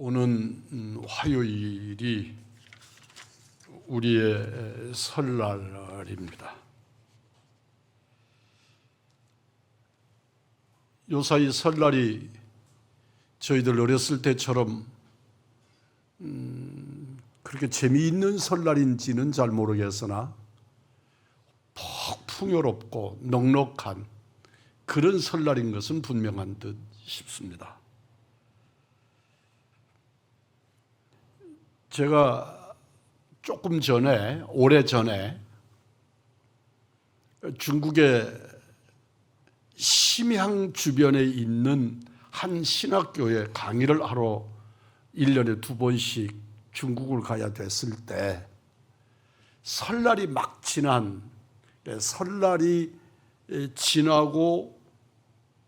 오는 화요일이 우리의 설날입니다. 요사이 설날이 저희들 어렸을 때처럼 그렇게 재미있는 설날인지는 잘 모르겠으나 풍요롭고 넉넉한 그런 설날인 것은 분명한 듯 싶습니다. 제가 조금 전에, 오래전에 중국의 심양 주변에 있는 한 신학교에 강의를 하러 1년에 2번씩 중국을 가야 됐을 때 설날이 막 설날이 지나고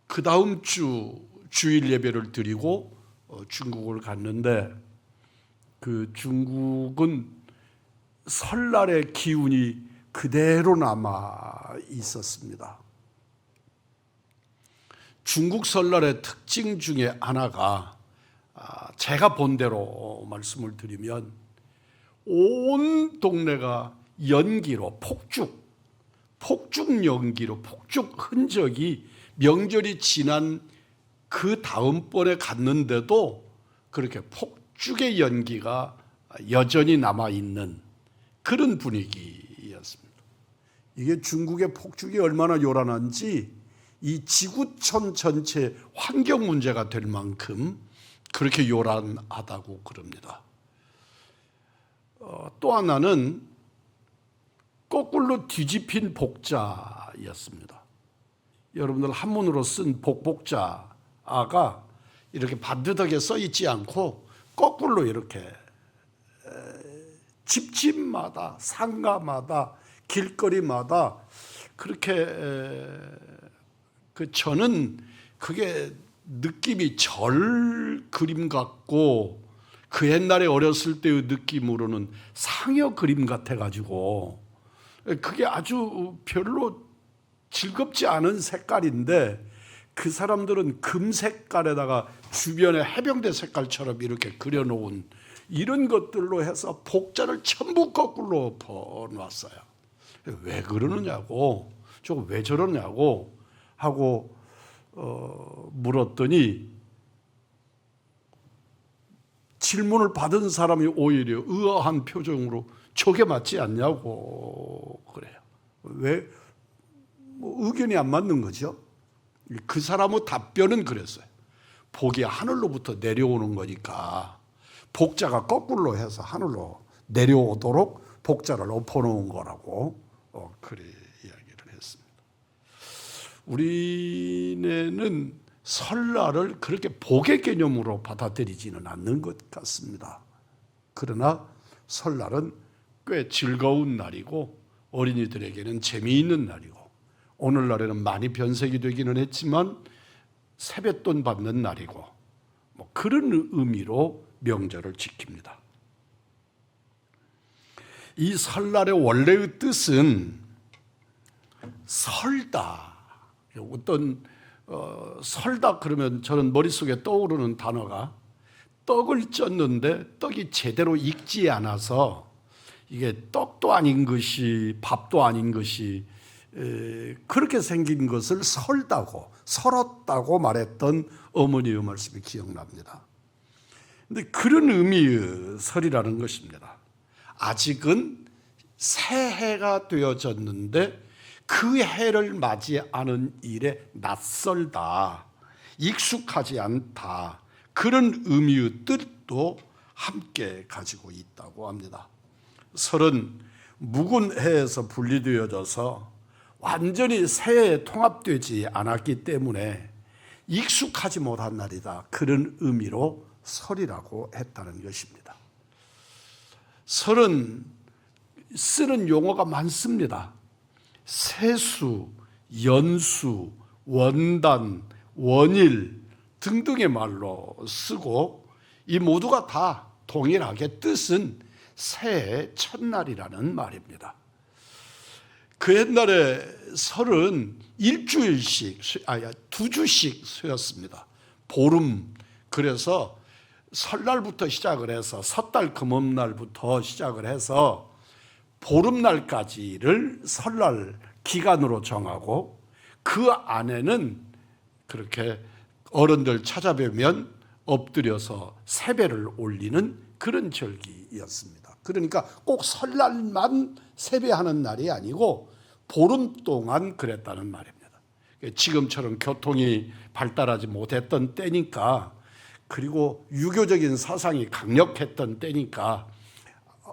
그 다음 주 주일 예배를 드리고 중국을 갔는데 그 중국은 설날의 기운이 그대로 남아 있었습니다. 중국 설날의 특징 중에 하나가 제가 본 대로 말씀을 드리면 온 동네가 연기로 폭죽 연기로 폭죽 흔적이 명절이 지난 그 다음번에 갔는데도 그렇게 폭죽의 연기가 여전히 남아있는 그런 분위기였습니다. 이게 중국의 폭죽이 얼마나 요란한지 이 지구촌 전체 환경 문제가 될 만큼 그렇게 요란하다고 그럽니다. 또 하나는 거꾸로 뒤집힌 복자였습니다. 여러분들 한문으로 쓴 복자가 이렇게 반듯하게 써 있지 않고 거꾸로 이렇게 집집마다 상가마다 길거리마다 그렇게 저는 그게 느낌이 절 그림 같고 그 옛날에 어렸을 때의 느낌으로는 상여 그림 같아가지고 그게 아주 별로 즐겁지 않은 색깔인데 그 사람들은 금 색깔에다가 주변에 해병대 색깔처럼 이렇게 그려놓은 이런 것들로 해서 복자를 전부 거꾸로 엎어놨어요. 왜 그러느냐고, 저거 왜 저러냐고 하고 물었더니 질문을 받은 사람이 오히려 의아한 표정으로 저게 맞지 않냐고 그래요. 왜? 의견이 안 맞는 거죠. 그 사람의 답변은 그랬어요. 복이 하늘로부터 내려오는 거니까 복자가 거꾸로 해서 하늘로 내려오도록 복자를 엎어놓은 거라고 그래 이야기를 했습니다. 우리네는 설날을 그렇게 복의 개념으로 받아들이지는 않는 것 같습니다. 그러나 설날은 꽤 즐거운 날이고 어린이들에게는 재미있는 날이고 오늘날에는 많이 변색이 되기는 했지만 세뱃돈 받는 날이고 그런 의미로 명절을 지킵니다. 이 설날의 원래의 뜻은 설다. 어떤 설다 그러면 저는 머릿속에 떠오르는 단어가 떡을 쪘는데 떡이 제대로 익지 않아서 이게 떡도 아닌 것이 밥도 아닌 것이 그렇게 생긴 것을 설었다고 말했던 어머니의 말씀이 기억납니다. 근데 그런 의미의 설이라는 것입니다. 아직은 새해가 되어졌는데 그 해를 맞이하는 일에 낯설다, 익숙하지 않다, 그런 의미의 뜻도 함께 가지고 있다고 합니다. 설은 묵은 해에서 분리되어져서 완전히 새해에 통합되지 않았기 때문에 익숙하지 못한 날이다, 그런 의미로 설이라고 했다는 것입니다. 설은 쓰는 용어가 많습니다. 세수, 연수, 원단, 원일 등등의 말로 쓰고 이 모두가 다 동일하게 뜻은 새해 첫날이라는 말입니다. 그 옛날에 설은 일주일씩, 2주씩 쉬었습니다. 보름. 그래서 설날부터 시작을 해서 섣달 금음날부터 시작을 해서 보름날까지를 설날 기간으로 정하고 그 안에는 그렇게 어른들 찾아뵈면 엎드려서 세배를 올리는 그런 절기였습니다. 그러니까 꼭 설날만 세배하는 날이 아니고 보름 동안 그랬다는 말입니다. 지금처럼 교통이 발달하지 못했던 때니까, 그리고 유교적인 사상이 강력했던 때니까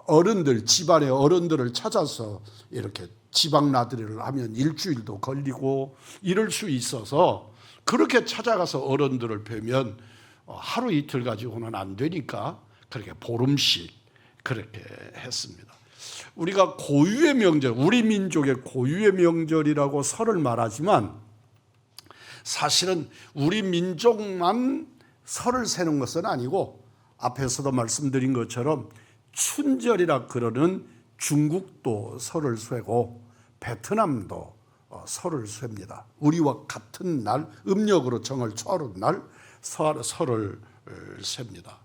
어른들, 집안의 어른들을 찾아서 이렇게 지방 나들이를 하면 일주일도 걸리고 이럴 수 있어서 그렇게 찾아가서 어른들을 뵈면 하루 이틀 가지고는 안 되니까 그렇게 보름씩 그렇게 했습니다. 우리가 고유의 명절, 우리 민족의 고유의 명절이라고 설을 말하지만 사실은 우리 민족만 설을 세는 것은 아니고 앞에서도 말씀드린 것처럼 춘절이라 그러는 중국도 설을 쇠고 베트남도 설을 쇠입니다. 우리와 같은 날, 음력으로 정월 초하룻날 설을 셉니다.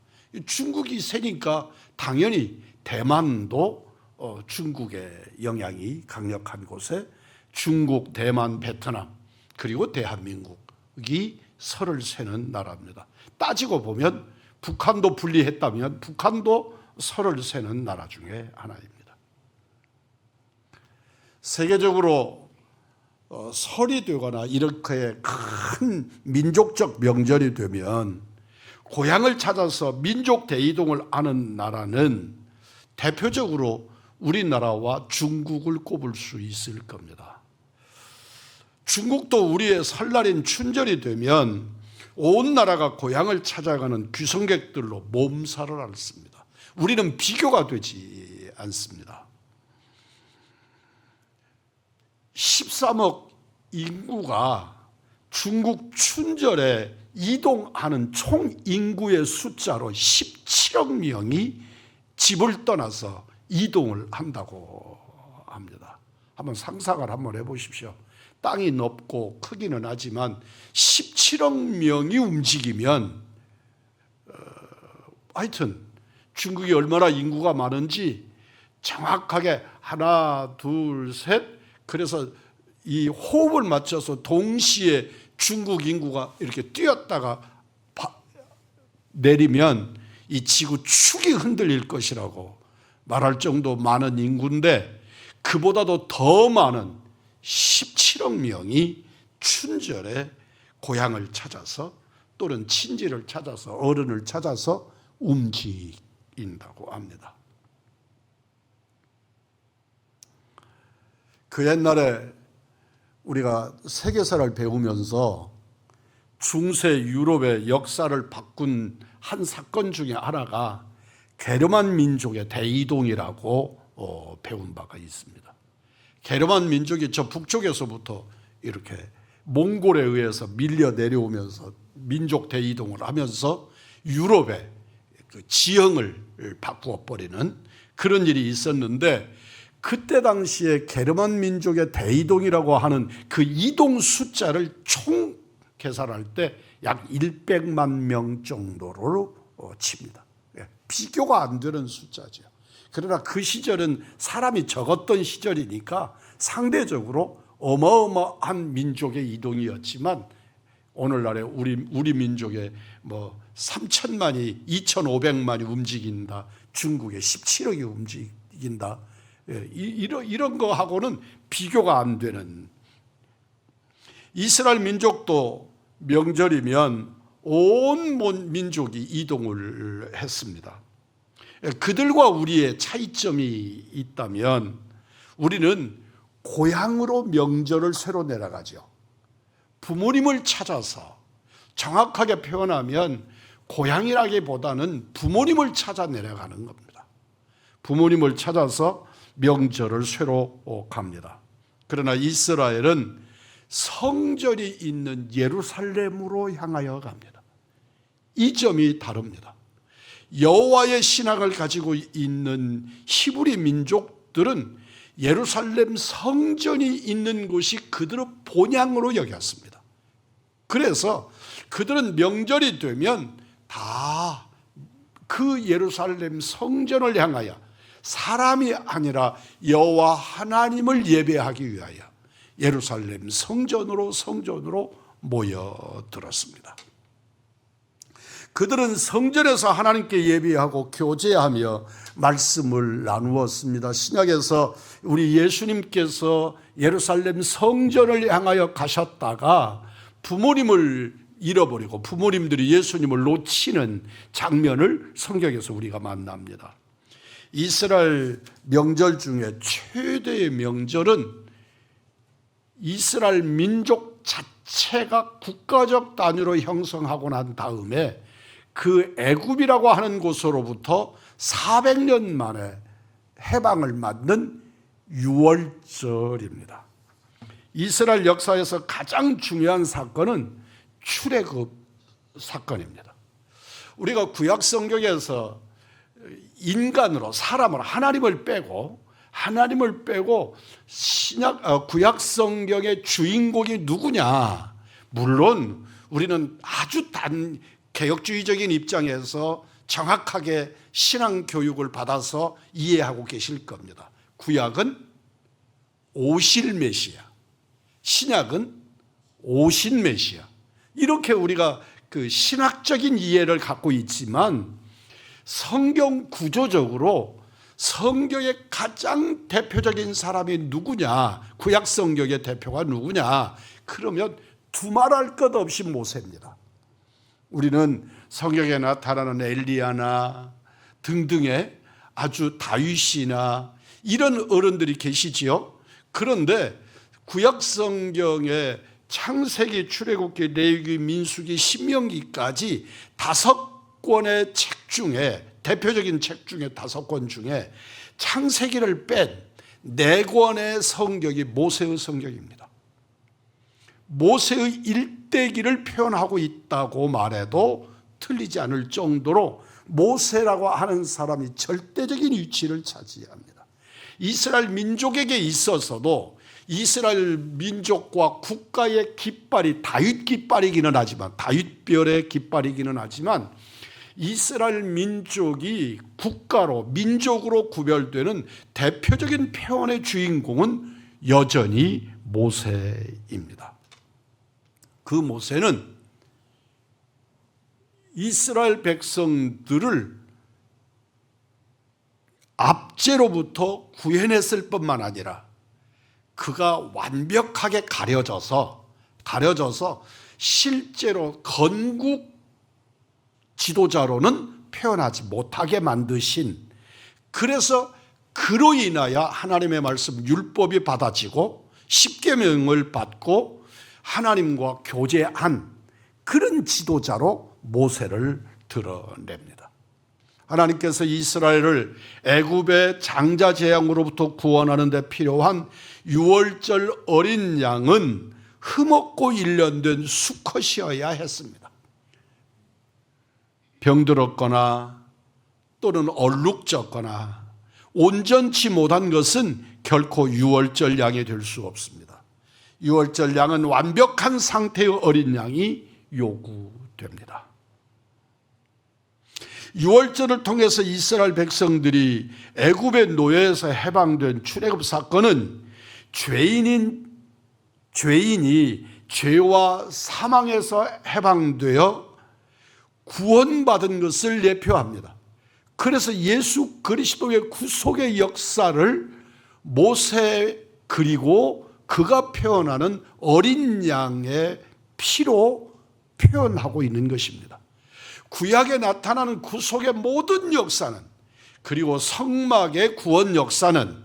중국이 세니까 당연히 대만도 중국의 영향이 강력한 곳에 중국, 대만, 베트남 그리고 대한민국이 설을 세는 나라입니다. 따지고 보면 북한도 분리했다면 북한도 설을 세는 나라 중에 하나입니다. 세계적으로 설이 되거나 이렇게 큰 민족적 명절이 되면 고향을 찾아서 민족 대이동을 하는 나라는 대표적으로 우리나라와 중국을 꼽을 수 있을 겁니다. 중국도 우리의 설날인 춘절이 되면 온 나라가 고향을 찾아가는 귀성객들로 몸살을 앓습니다. 우리는 비교가 되지 않습니다. 13억 인구가 중국 춘절에 이동하는 총 인구의 숫자로 17억 명이 집을 떠나서 이동을 한다고 합니다. 한번 상상을 한번 해보십시오. 땅이 넓고 크기는 하지만 17억 명이 움직이면 하여튼 중국이 얼마나 인구가 많은지 정확하게 하나, 둘, 셋, 그래서 이 호흡을 맞춰서 동시에 중국 인구가 이렇게 뛰었다가 내리면 이 지구 축이 흔들릴 것이라고 말할 정도 많은 인구인데, 그보다도 더 많은 17억 명이 춘절에 고향을 찾아서 또는 친지를 찾아서 어른을 찾아서 움직인다고 합니다. 그 옛날에 우리가 세계사를 배우면서 중세 유럽의 역사를 바꾼 한 사건 중에 하나가 게르만 민족의 대이동이라고 배운 바가 있습니다. 게르만 민족이 저 북쪽에서부터 이렇게 몽골에 의해서 밀려 내려오면서 민족 대이동을 하면서 유럽의 그 지형을 바꾸어 버리는 그런 일이 있었는데, 그때 당시에 게르만 민족의 대이동이라고 하는 그 이동 숫자를 총 계산할 때 약 100만 명 정도로 칩니다. 비교가 안 되는 숫자죠. 그러나 그 시절은 사람이 적었던 시절이니까 상대적으로 어마어마한 민족의 이동이었지만, 오늘날에 우리 민족의 3천만이 2,500만이 움직인다, 중국의 17억이 움직인다, 이런 거하고는 비교가 안 되는. 이스라엘 민족도 명절이면 온 민족이 이동을 했습니다. 그들과 우리의 차이점이 있다면 우리는 고향으로 명절을 새로 내려가죠. 부모님을 찾아서, 정확하게 표현하면 고향이라기보다는 부모님을 찾아 내려가는 겁니다. 부모님을 찾아서 명절을 새로 갑니다. 그러나 이스라엘은 성전이 있는 예루살렘으로 향하여 갑니다. 이 점이 다릅니다. 여호와의 신앙을 가지고 있는 히브리 민족들은 예루살렘 성전이 있는 곳이 그들의 본향으로 여겼습니다. 그래서 그들은 명절이 되면 다 그 예루살렘 성전을 향하여 사람이 아니라 여호와 하나님을 예배하기 위하여 예루살렘 성전으로 모여들었습니다. 그들은 성전에서 하나님께 예배하고 교제하며 말씀을 나누었습니다. 신약에서 우리 예수님께서 예루살렘 성전을 향하여 가셨다가 부모님을 잃어버리고 부모님들이 예수님을 놓치는 장면을 성경에서 우리가 만납니다. 이스라엘 명절 중에 최대의 명절은 이스라엘 민족 자체가 국가적 단위로 형성하고 난 다음에 그 애굽이라고 하는 곳으로부터 400년 만에 해방을 맞는 유월절입니다. 이스라엘 역사에서 가장 중요한 사건은 출애굽 사건입니다. 우리가 구약 성경에서 인간으로 사람으로 하나님을 빼고 구약 성경의 주인공이 누구냐? 물론 우리는 아주 개혁주의적인 입장에서 정확하게 신앙 교육을 받아서 이해하고 계실 겁니다. 구약은 오실 메시아, 신약은 오신 메시아. 이렇게 우리가 그 신학적인 이해를 갖고 있지만 성경 구조적으로 성경의 가장 대표적인 사람이 누구냐? 구약 성경의 대표가 누구냐? 그러면 두말할 것 없이 모세입니다. 우리는 성경에 나타나는 엘리야나 등등의 아주 다윗이나 이런 어른들이 계시지요. 그런데 구약 성경의 창세기, 출애굽기, 레위기, 민수기, 신명기까지 5권의 책 중에 대표적인 책 중에 5권 중에 창세기를 뺀 4권의 성경이 모세의 성경입니다. 모세의 일대기를 표현하고 있다고 말해도 틀리지 않을 정도로 모세라고 하는 사람이 절대적인 위치를 차지합니다. 이스라엘 민족에게 있어서도 이스라엘 민족과 국가의 깃발이 다윗 깃발이기는 하지만 다윗별의 깃발이기는 하지만 이스라엘 민족이 국가로 민족으로 구별되는 대표적인 표현의 주인공은 여전히 모세입니다. 그 모세는 이스라엘 백성들을 압제로부터 구해냈을 뿐만 아니라 그가 완벽하게 가려져서 실제로 건국 지도자로는 표현하지 못하게 만드신, 그래서 그로 인하여 하나님의 말씀 율법이 받아지고 십계명을 받고 하나님과 교제한 그런 지도자로 모세를 드러냅니다. 하나님께서 이스라엘을 애굽의 장자 재앙으로부터 구원하는 데 필요한 유월절 어린 양은 흠없고 일련된 수컷이어야 했습니다. 병들었거나 또는 얼룩졌거나 온전치 못한 것은 결코 유월절 양이 될 수 없습니다. 유월절 양은 완벽한 상태의 어린 양이 요구됩니다. 유월절을 통해서 이스라엘 백성들이 애굽의 노예에서 해방된 출애굽 사건은 죄인이 죄와 사망에서 해방되어 구원받은 것을 예표합니다. 그래서 예수 그리스도의 구속의 역사를 모세 그리고 그가 표현하는 어린 양의 피로 표현하고 있는 것입니다. 구약에 나타나는 구속의 모든 역사는, 그리고 성막의 구원 역사는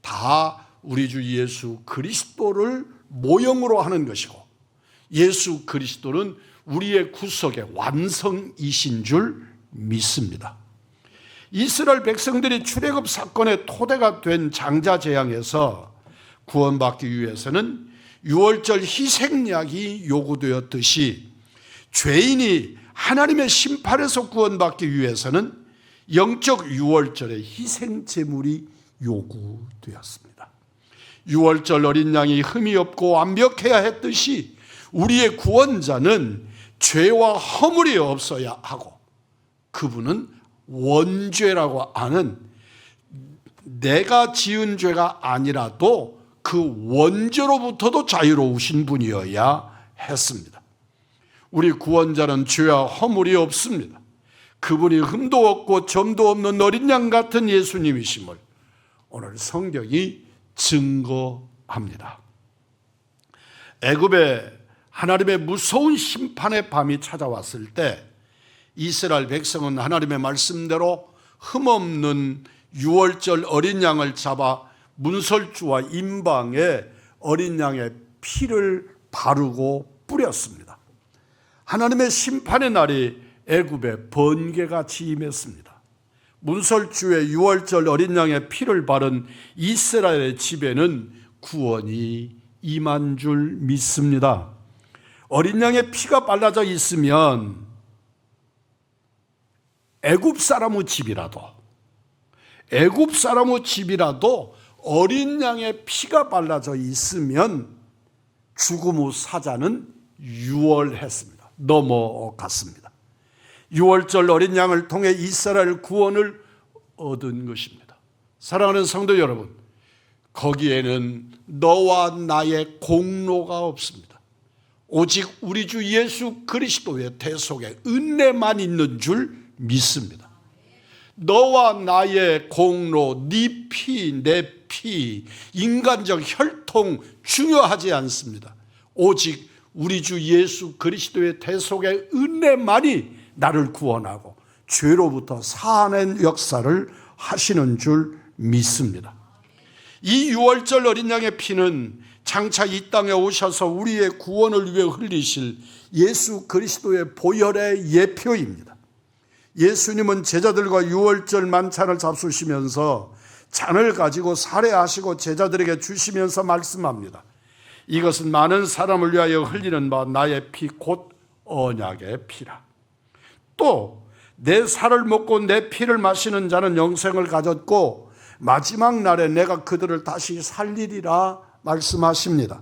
다 우리 주 예수 그리스도를 모형으로 하는 것이고, 예수 그리스도는 우리의 구속의 완성이신 줄 믿습니다. 이스라엘 백성들이 출애굽 사건의 토대가 된 장자 재앙에서 구원받기 위해서는 유월절 희생약이 요구되었듯이 죄인이 하나님의 심판에서 구원받기 위해서는 영적 유월절의 희생 제물이 요구되었습니다. 유월절 어린 양이 흠이 없고 완벽해야 했듯이 우리의 구원자는 죄와 허물이 없어야 하고 그분은 원죄라고 하는 내가 지은 죄가 아니라도 그 원죄로부터도 자유로우신 분이어야 했습니다. 우리 구원자는 죄와 허물이 없습니다. 그분이 흠도 없고 점도 없는 어린 양 같은 예수님이심을 오늘 성경이 증거합니다. 애굽에 하나님의 무서운 심판의 밤이 찾아왔을 때 이스라엘 백성은 하나님의 말씀대로 흠없는 유월절 어린 양을 잡아 문설주와 임방에 어린 양의 피를 바르고 뿌렸습니다. 하나님의 심판의 날이 애굽에 번개가 임했습니다. 문설주에 유월절 어린 양의 피를 바른 이스라엘의 집에는 구원이 임한 줄 믿습니다. 어린 양의 피가 발라져 있으면 애굽 사람의 집이라도 어린 양의 피가 발라져 있으면 죽음 후 사자는 유월했습니다. 넘어갔습니다. 유월절 어린 양을 통해 이스라엘 구원을 얻은 것입니다. 사랑하는 성도 여러분, 거기에는 너와 나의 공로가 없습니다. 오직 우리 주 예수 그리스도의 대속의 은혜만 있는 줄 믿습니다. 너와 나의 공로, 네 피, 내 피, 인간적 혈통 중요하지 않습니다. 오직 우리 주 예수 그리스도의 대속의 은혜만이 나를 구원하고 죄로부터 사하는 역사를 하시는 줄 믿습니다. 이 유월절 어린 양의 피는 장차 이 땅에 오셔서 우리의 구원을 위해 흘리실 예수 그리스도의 보혈의 예표입니다. 예수님은 제자들과 유월절 만찬을 잡수시면서 잔을 가지고 살해하시고 제자들에게 주시면서 말씀합니다. 이것은 많은 사람을 위하여 흘리는 바 나의 피 곧 언약의 피라. 또 내 살을 먹고 내 피를 마시는 자는 영생을 가졌고 마지막 날에 내가 그들을 다시 살리리라 말씀하십니다.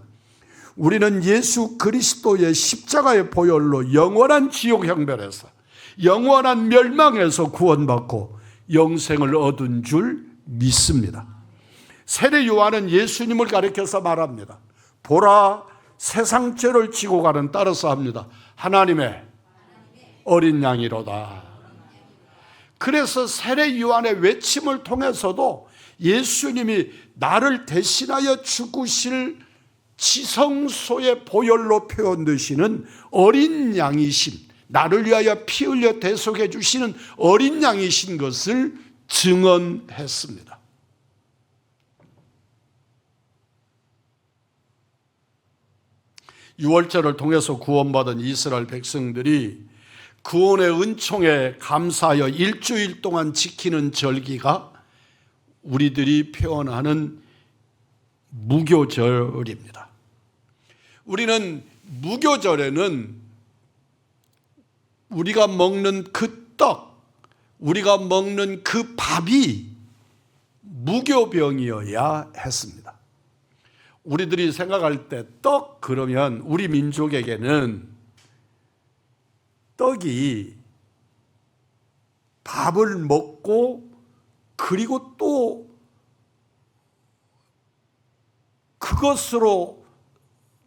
우리는 예수 그리스도의 십자가의 보혈로 영원한 지옥 형벌에서 영원한 멸망에서 구원받고 영생을 얻은 줄 믿습니다. 세례 요한은 예수님을 가리켜서 말합니다. 보라, 세상 죄를 지고 가는, 따라서 합니다. 하나님의 어린 양이로다. 그래서 세례 요한의 외침을 통해서도 예수님이 나를 대신하여 죽으실 지성소의 보혈로 표현되시는 어린 양이신, 나를 위하여 피 흘려 대속해 주시는 어린 양이신 것을 증언했습니다. 유월절을 통해서 구원받은 이스라엘 백성들이 구원의 은총에 감사하여 일주일 동안 지키는 절기가 우리들이 표현하는 무교절입니다. 우리는 무교절에는 우리가 먹는 그 떡, 우리가 먹는 그 밥이 무교병이어야 했습니다. 우리들이 생각할 때 떡 그러면 우리 민족에게는 떡이 밥을 먹고 그리고 또 그것으로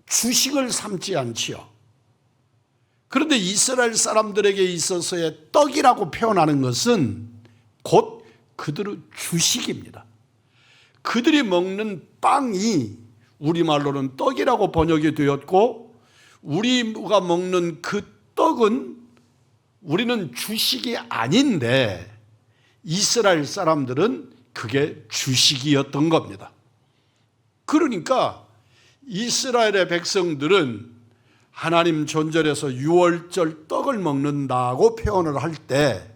주식을 삼지 않지요. 그런데 이스라엘 사람들에게 있어서의 떡이라고 표현하는 것은 곧 그들의 주식입니다. 그들이 먹는 빵이 우리말로는 떡이라고 번역이 되었고, 우리가 먹는 그 떡은 우리는 주식이 아닌데 이스라엘 사람들은 그게 주식이었던 겁니다. 그러니까 이스라엘의 백성들은 하나님 존절에서 유월절 떡을 먹는다고 표현을 할 때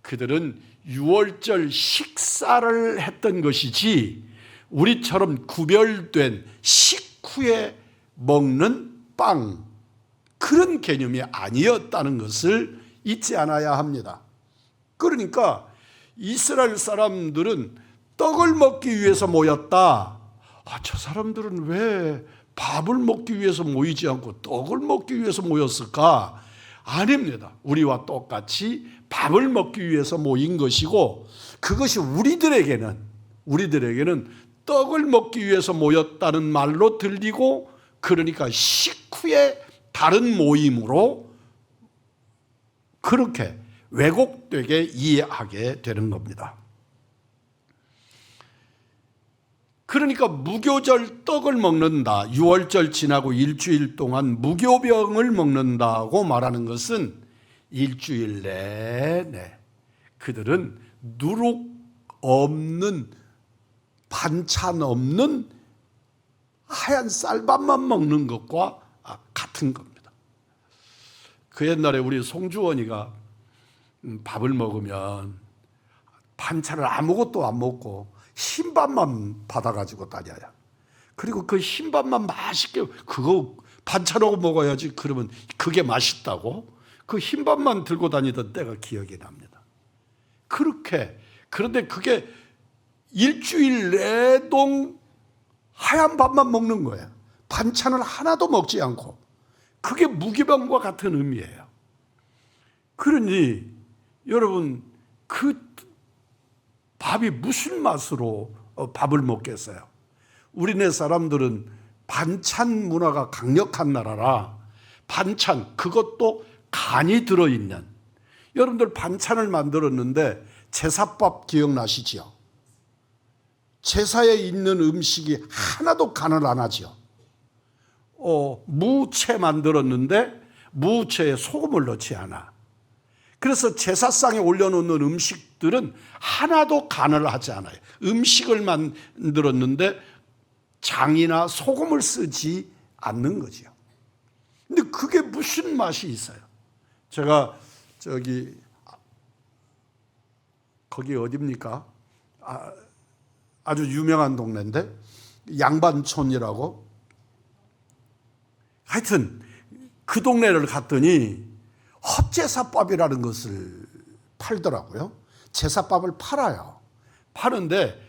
그들은 유월절 식사를 했던 것이지 우리처럼 구별된 식후에 먹는 빵, 그런 개념이 아니었다는 것을 잊지 않아야 합니다. 그러니까 이스라엘 사람들은 떡을 먹기 위해서 모였다. 저 사람들은 왜 밥을 먹기 위해서 모이지 않고 떡을 먹기 위해서 모였을까? 아닙니다. 우리와 똑같이 밥을 먹기 위해서 모인 것이고, 그것이 우리들에게는 떡을 먹기 위해서 모였다는 말로 들리고, 그러니까 식후의 다른 모임으로 그렇게 왜곡되게 이해하게 되는 겁니다. 그러니까 무교절 떡을 먹는다, 유월절 지나고 일주일 동안 무교병을 먹는다고 말하는 것은 일주일 내내 그들은 누룩 없는, 반찬 없는 하얀 쌀밥만 먹는 것과 같은 겁니다. 그 옛날에 우리 송주원이가 밥을 먹으면 반찬을 아무것도 안 먹고 흰밥만 받아가지고 다녀요. 그리고 그 흰밥만 맛있게, 그거 반찬하고 먹어야지, 그러면 그게 맛있다고 그 흰밥만 들고 다니던 때가 기억이 납니다. 그런데 그게 일주일 내동 하얀 밥만 먹는 거예요. 반찬을 하나도 먹지 않고. 그게 무교병과 같은 의미예요. 그러니 여러분, 그 밥이 무슨 맛으로 밥을 먹겠어요? 우리네 사람들은 반찬 문화가 강력한 나라라, 반찬, 그것도 간이 들어있는, 여러분들 반찬을 만들었는데 제사밥 기억나시죠? 제사에 있는 음식이 하나도 간을 안 하죠. 무채 만들었는데 무채에 소금을 넣지 않아. 그래서 제사상에 올려놓는 음식들은 하나도 간을 하지 않아요. 음식을 만들었는데 장이나 소금을 쓰지 않는 거죠. 근데 그게 무슨 맛이 있어요? 제가 거기 어디입니까? 아주 유명한 동네인데, 양반촌이라고. 하여튼 그 동네를 갔더니 헛제사밥이라는 것을 팔더라고요. 제사밥을 팔아요. 파는데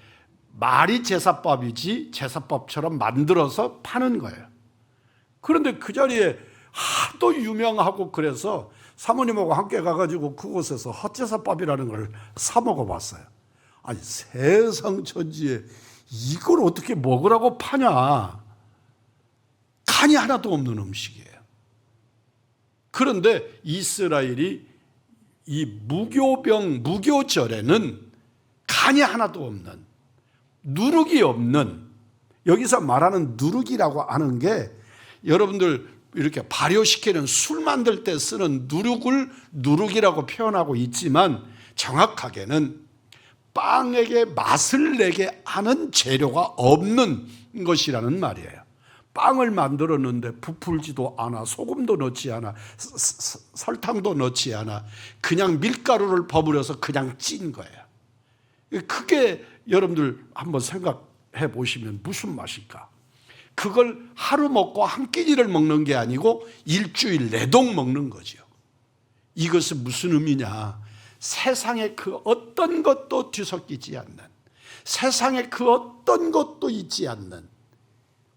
말이 제사밥이지 제사밥처럼 만들어서 파는 거예요. 그런데 그 자리에 하도 유명하고, 그래서 사모님하고 함께 가가지고 그곳에서 헛제사밥이라는 걸 사 먹어봤어요. 아니, 세상 천지에 이걸 어떻게 먹으라고 파냐. 간이 하나도 없는 음식이에요. 그런데 이스라엘이 이 무교절에는 간이 하나도 없는, 누룩이 없는, 여기서 말하는 누룩이라고 하는 게 여러분들 이렇게 발효시키는 술 만들 때 쓰는 누룩을 누룩이라고 표현하고 있지만, 정확하게는 빵에게 맛을 내게 하는 재료가 없는 것이라는 말이에요. 빵을 만들었는데 부풀지도 않아, 소금도 넣지 않아, 설탕도 넣지 않아, 그냥 밀가루를 버무려서 그냥 찐 거예요. 그게 여러분들 한번 생각해 보시면 무슨 맛일까? 그걸 하루 먹고 한 끼니를 먹는 게 아니고 일주일 내동 먹는 거죠. 이것은 무슨 의미냐? 세상에 그 어떤 것도 뒤섞이지 않는, 세상에 그 어떤 것도 있지 않는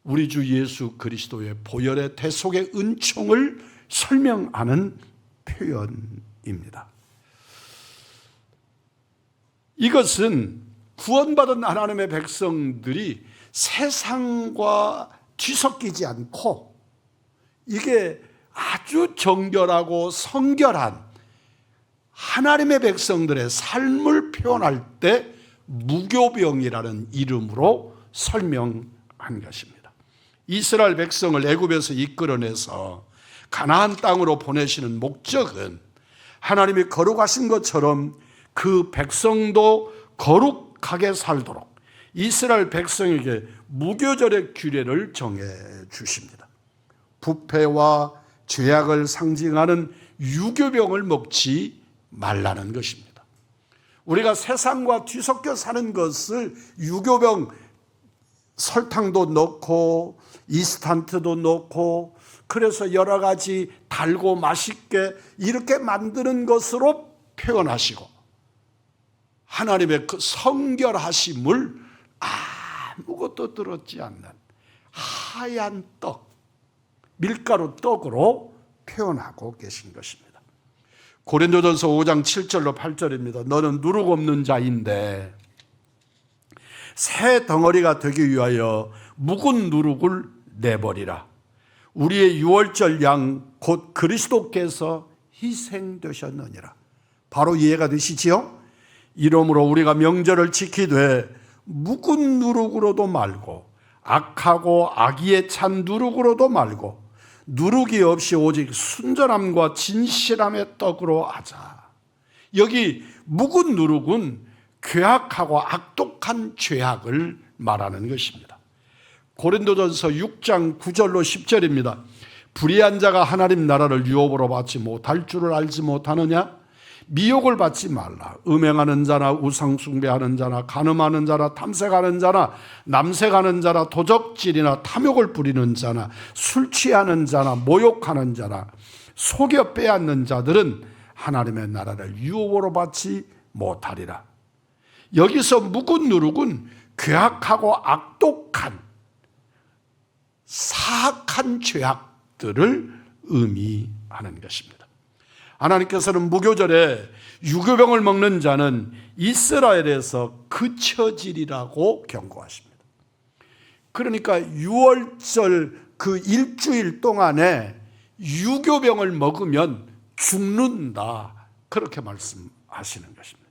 우리 주 예수 그리스도의 보혈의 대속의 은총을 설명하는 표현입니다. 이것은 구원받은 하나님의 백성들이 세상과 뒤섞이지 않고, 이게 아주 정결하고 성결한 하나님의 백성들의 삶을 표현할 때 무교병이라는 이름으로 설명한 것입니다. 이스라엘 백성을 애굽에서 이끌어내서 가나안 땅으로 보내시는 목적은 하나님이 거룩하신 것처럼 그 백성도 거룩하게 살도록 이스라엘 백성에게 무교절의 규례를 정해 주십니다. 부패와 죄악을 상징하는 유교병을 먹지 말라는 것입니다. 우리가 세상과 뒤섞여 사는 것을 유교병, 설탕도 넣고 이스탄트도 넣고, 그래서 여러 가지 달고 맛있게 이렇게 만드는 것으로 표현하시고, 하나님의 그 성결하심을 아무것도 들었지 않는 하얀 떡, 밀가루 떡으로 표현하고 계신 것입니다. 고린도전서 5장 7절로 8절입니다. 너는 누룩 없는 자인데 새 덩어리가 되기 위하여 묵은 누룩을 내버리라. 우리의 유월절 양 곧 그리스도께서 희생되셨느니라. 바로 이해가 되시지요? 이러므로 우리가 명절을 지키되 묵은 누룩으로도 말고 악하고 악의에 찬 누룩으로도 말고 누룩이 없이 오직 순전함과 진실함의 떡으로 하자. 여기 묵은 누룩은 괴악하고 악독한 죄악을 말하는 것입니다. 고린도전서 6장 9절로 10절입니다. 불의한 자가 하나님 나라를 유업으로 받지 못할 줄을 알지 못하느냐? 미혹을 받지 말라. 음행하는 자나 우상숭배하는 자나 간음하는 자나 탐색하는 자나 남색하는 자나 도적질이나 탐욕을 부리는 자나 술 취하는 자나 모욕하는 자나 속여 빼앗는 자들은 하나님의 나라를 유업으로 받지 못하리라. 여기서 묵은 누룩은 괴악하고 악독한 사악한 죄악들을 의미하는 것입니다. 하나님께서는 무교절에 유교병을 먹는 자는 이스라엘에서 그쳐지리라고 경고하십니다. 그러니까 유월절 그 일주일 동안에 유교병을 먹으면 죽는다, 그렇게 말씀하시는 것입니다.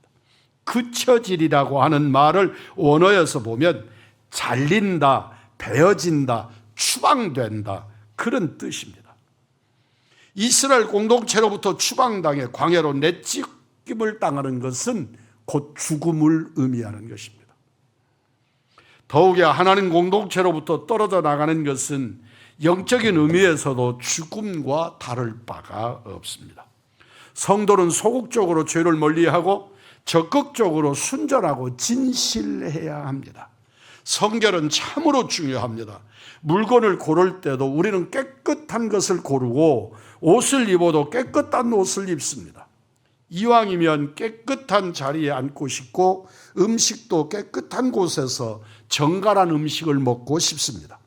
그쳐지리라고 하는 말을 원어에서 보면 잘린다, 베어진다, 추방된다, 그런 뜻입니다. 이스라엘 공동체로부터 추방당해 광야로 내쫓김을 당하는 것은 곧 죽음을 의미하는 것입니다. 더욱이 하나님 공동체로부터 떨어져 나가는 것은 영적인 의미에서도 죽음과 다를 바가 없습니다. 성도는 소극적으로 죄를 멀리하고 적극적으로 순전하고 진실해야 합니다. 성결은 참으로 중요합니다. 물건을 고를 때도 우리는 깨끗한 것을 고르고 옷을 입어도 깨끗한 옷을 입습니다. 이왕이면 깨끗한 자리에 앉고 싶고 음식도 깨끗한 곳에서 정갈한 음식을 먹고 싶습니다.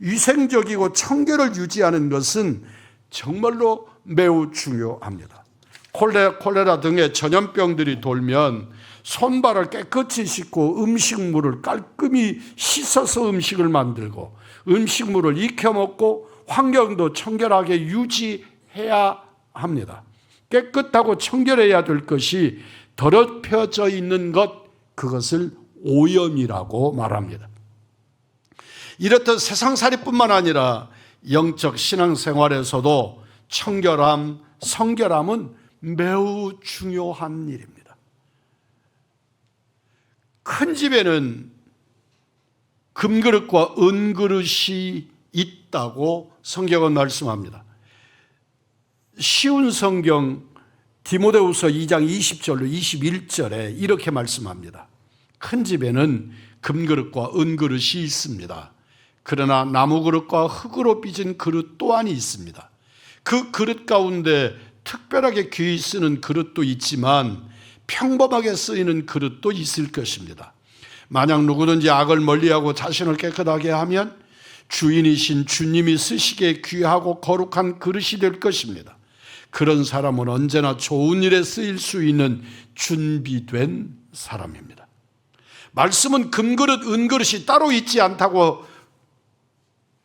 위생적이고 청결을 유지하는 것은 정말로 매우 중요합니다. 콜레라 등의 전염병들이 돌면 손발을 깨끗이 씻고 음식물을 깔끔히 씻어서 음식을 만들고 음식물을 익혀 먹고 환경도 청결하게 유지해야 합니다. 깨끗하고 청결해야 될 것이 더럽혀져 있는 것, 그것을 오염이라고 말합니다. 이렇듯 세상살이뿐만 아니라 영적 신앙생활에서도 청결함, 성결함은 매우 중요한 일입니다. 큰 집에는 금그릇과 은그릇이 있다고 성경은 말씀합니다. 쉬운 성경 디모데후서 2장 20절로 21절에 이렇게 말씀합니다. 큰 집에는 금그릇과 은그릇이 있습니다. 그러나 나무그릇과 흙으로 빚은 그릇 또한이 있습니다. 그 그릇 가운데 특별하게 귀히 쓰는 그릇도 있지만 평범하게 쓰이는 그릇도 있을 것입니다. 만약 누구든지 악을 멀리하고 자신을 깨끗하게 하면 주인이신 주님이 쓰시기에 귀하고 거룩한 그릇이 될 것입니다. 그런 사람은 언제나 좋은 일에 쓰일 수 있는 준비된 사람입니다. 말씀은 금그릇, 은그릇이 따로 있지 않다고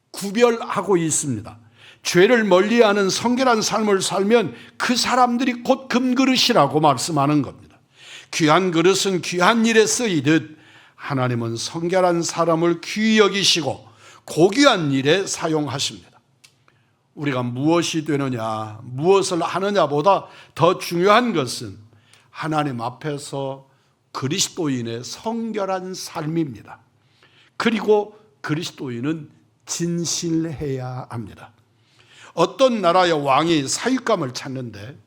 구별하고 있습니다. 죄를 멀리하는 성결한 삶을 살면 그 사람들이 곧 금그릇이라고 말씀하는 겁니다. 귀한 그릇은 귀한 일에 쓰이듯 하나님은 성결한 사람을 귀히 여기시고 고귀한 일에 사용하십니다. 우리가 무엇이 되느냐, 무엇을 하느냐보다 더 중요한 것은 하나님 앞에서 그리스도인의 성결한 삶입니다. 그리고 그리스도인은 진실해야 합니다. 어떤 나라의 왕이 사윗감을 찾는데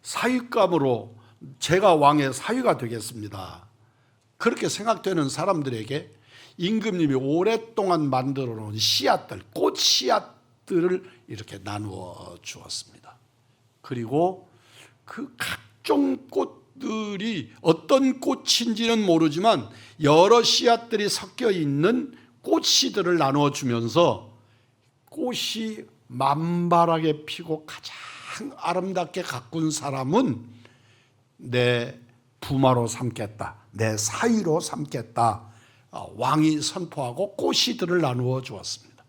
사윗감으로 제가 왕의 사위가 되겠습니다, 그렇게 생각되는 사람들에게 임금님이 오랫동안 만들어 놓은 씨앗들, 꽃 씨앗들을 이렇게 나누어 주었습니다. 그리고 그 각종 꽃들이 어떤 꽃인지는 모르지만 여러 씨앗들이 섞여 있는 꽃씨들을 나누어 주면서 꽃이 만발하게 피고 가장 아름답게 가꾼 사람은 내 부마로 삼겠다, 내 사위로 삼겠다, 왕이 선포하고 꽃씨들을 나누어 주었습니다.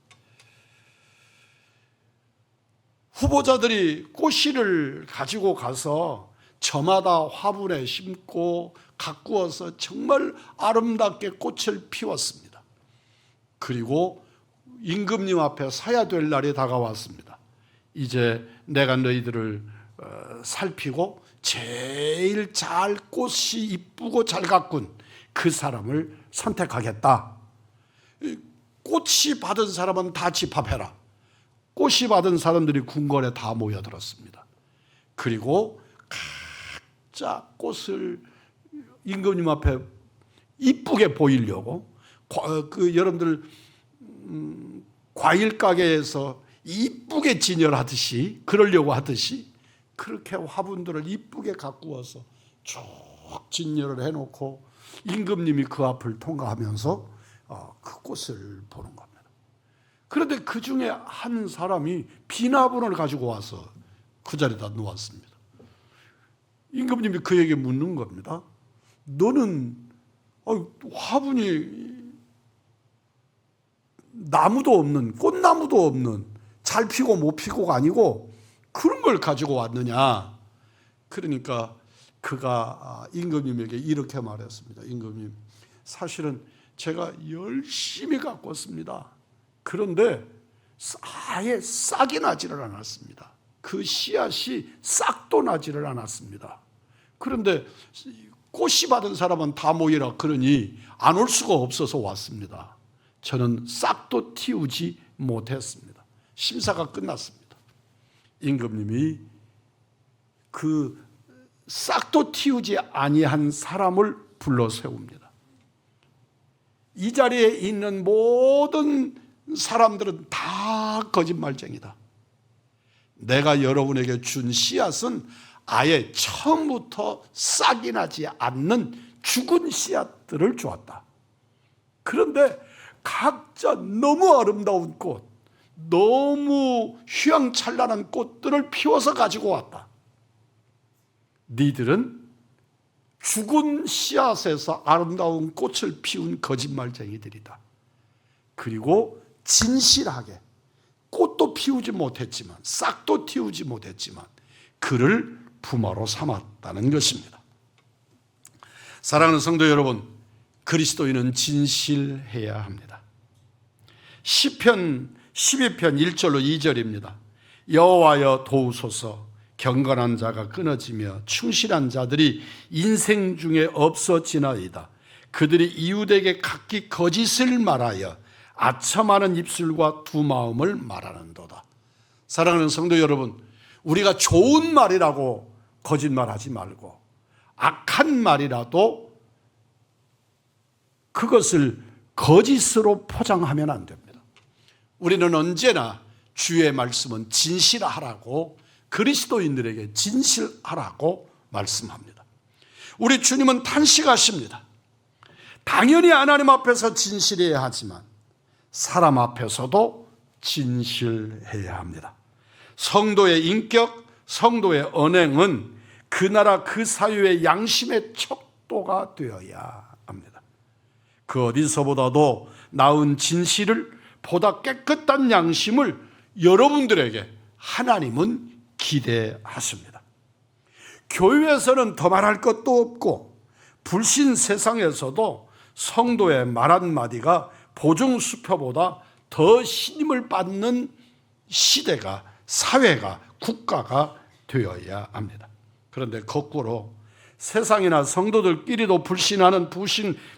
후보자들이 꽃씨를 가지고 가서 저마다 화분에 심고 가꾸어서 정말 아름답게 꽃을 피웠습니다. 그리고 임금님 앞에 서야 될 날이 다가왔습니다. 이제 내가 너희들을 살피고 제일 잘 꽃이 이쁘고 잘 가꾼 그 사람을 선택하겠다. 꽃이 받은 사람은 다 집합해라. 꽃이 받은 사람들이 궁궐에 다 모여들었습니다. 그리고 각자 꽃을 임금님 앞에 이쁘게 보이려고 여러분들 과일 가게에서 이쁘게 진열하듯이 그러려고 하듯이 그렇게 화분들을 이쁘게 가꾸어서 쭉 진열을 해놓고 임금님이 그 앞을 통과하면서 그 꽃을 보는 겁니다. 그런데 그 중에 한 사람이 비나분을 가지고 와서 그 자리에다 놓았습니다. 임금님이 그에게 묻는 겁니다. 너는 화분이 나무도 없는, 꽃나무도 없는, 잘 피고 못 피고가 아니고 그런 걸 가지고 왔느냐. 그러니까 그가 임금님에게 이렇게 말했습니다. 임금님, 사실은 제가 열심히 가꿨습니다. 그런데 아예 싹이 나지를 않았습니다. 그 씨앗이 싹도 나지를 않았습니다. 그런데 꽃이 받은 사람은 다 모이라 그러니 안 올 수가 없어서 왔습니다. 저는 싹도 틔우지 못했습니다. 심사가 끝났습니다. 임금님이 그 싹도 틔우지 아니한 사람을 불러 세웁니다. 이 자리에 있는 모든 사람들은 다 거짓말쟁이다. 내가 여러분에게 준 씨앗은 아예 처음부터 싹이 나지 않는 죽은 씨앗들을 주었다. 그런데 각자 너무 아름다운 꽃, 너무 휘황찬란한 꽃들을 피워서 가지고 왔다. 니들은 죽은 씨앗에서 아름다운 꽃을 피운 거짓말쟁이들이다. 그리고 진실하게 꽃도 피우지 못했지만 싹도 틔우지 못했지만 그를 부모로 삼았다는 것입니다. 사랑하는 성도 여러분, 그리스도인은 진실해야 합니다. 시편 12편 1절로 2절입니다. 여호와여 도우소서, 경건한 자가 끊어지며 충실한 자들이 인생 중에 없어지나이다. 그들이 이웃에게 각기 거짓을 말하여 아첨하는 입술과 두 마음을 말하는도다. 사랑하는 성도 여러분, 우리가 좋은 말이라고 거짓말하지 말고 악한 말이라도 그것을 거짓으로 포장하면 안 됩니다. 우리는 언제나 주의 말씀은 진실하라고, 그리스도인들에게 진실하라고 말씀합니다. 우리 주님은 탄식하십니다. 당연히 하나님 앞에서 진실해야 하지만 사람 앞에서도 진실해야 합니다. 성도의 인격, 성도의 언행은 그 나라 그 사회의 양심의 척도가 되어야 합니다. 그 어디서보다도 나은 진실을, 보다 깨끗한 양심을 여러분들에게 하나님은 기대하십니다. 교회에서는 더 말할 것도 없고 불신 세상에서도 성도의 말 한마디가 보증수표보다 더 신임을 받는 시대가, 사회가, 국가가 되어야 합니다. 그런데 거꾸로 세상이나 성도들끼리도 불신하는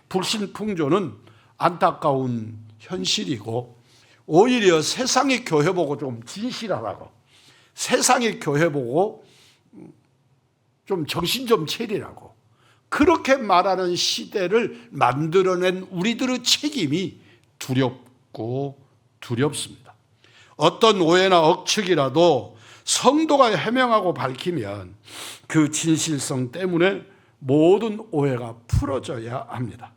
불신풍조는 안타까운 현실이고, 오히려 세상의 교회 보고 좀 진실하라고, 세상의 교회 보고 좀 정신 좀 차리라고 그렇게 말하는 시대를 만들어낸 우리들의 책임이 두렵고 두렵습니다. 어떤 오해나 억측이라도 성도가 해명하고 밝히면 그 진실성 때문에 모든 오해가 풀어져야 합니다.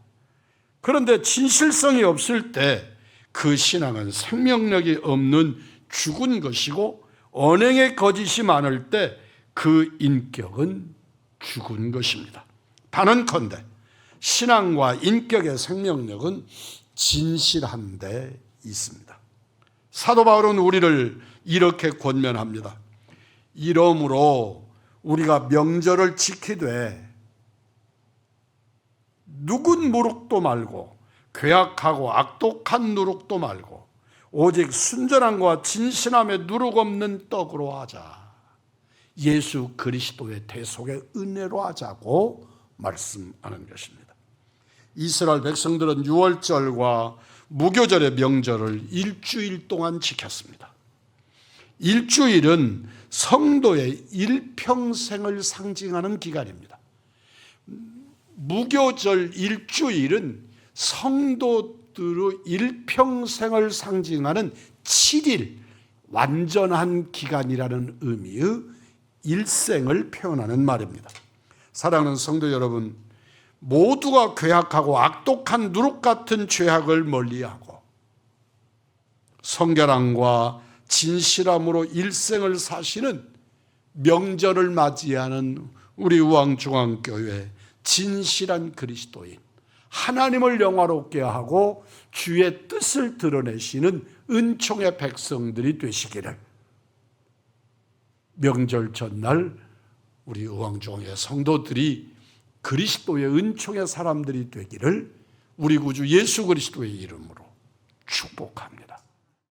그런데 진실성이 없을 때 그 신앙은 생명력이 없는 죽은 것이고 언행의 거짓이 많을 때 그 인격은 죽은 것입니다. 단언컨대 신앙과 인격의 생명력은 진실한 데 있습니다. 사도 바울은 우리를 이렇게 권면합니다. 이러므로 우리가 명절을 지키되 누군 누룩도 말고 괴악하고 악독한 누룩도 말고 오직 순전함과 진실함에 누룩 없는 떡으로 하자. 예수 그리스도의 대속의 은혜로 하자고 말씀하는 것입니다. 이스라엘 백성들은 유월절과 무교절의 명절을 일주일 동안 지켰습니다. 일주일은 성도의 일평생을 상징하는 기간입니다. 무교절 일주일은 성도들의 일평생을 상징하는 7일 완전한 기간이라는 의미의 일생을 표현하는 말입니다. 사랑하는 성도 여러분, 모두가 괴악하고 악독한 누룩 같은 죄악을 멀리하고 성결함과 진실함으로 일생을 사시는 명절을 맞이하는 우리 우왕중앙교회 진실한 그리스도인, 하나님을 영화롭게 하고 주의 뜻을 드러내시는 은총의 백성들이 되시기를 명절 전날 우리 우왕중앙교회 성도들이 그리스도의 은총의 사람들이 되기를 우리 구주 예수 그리스도의 이름으로 축복합니다.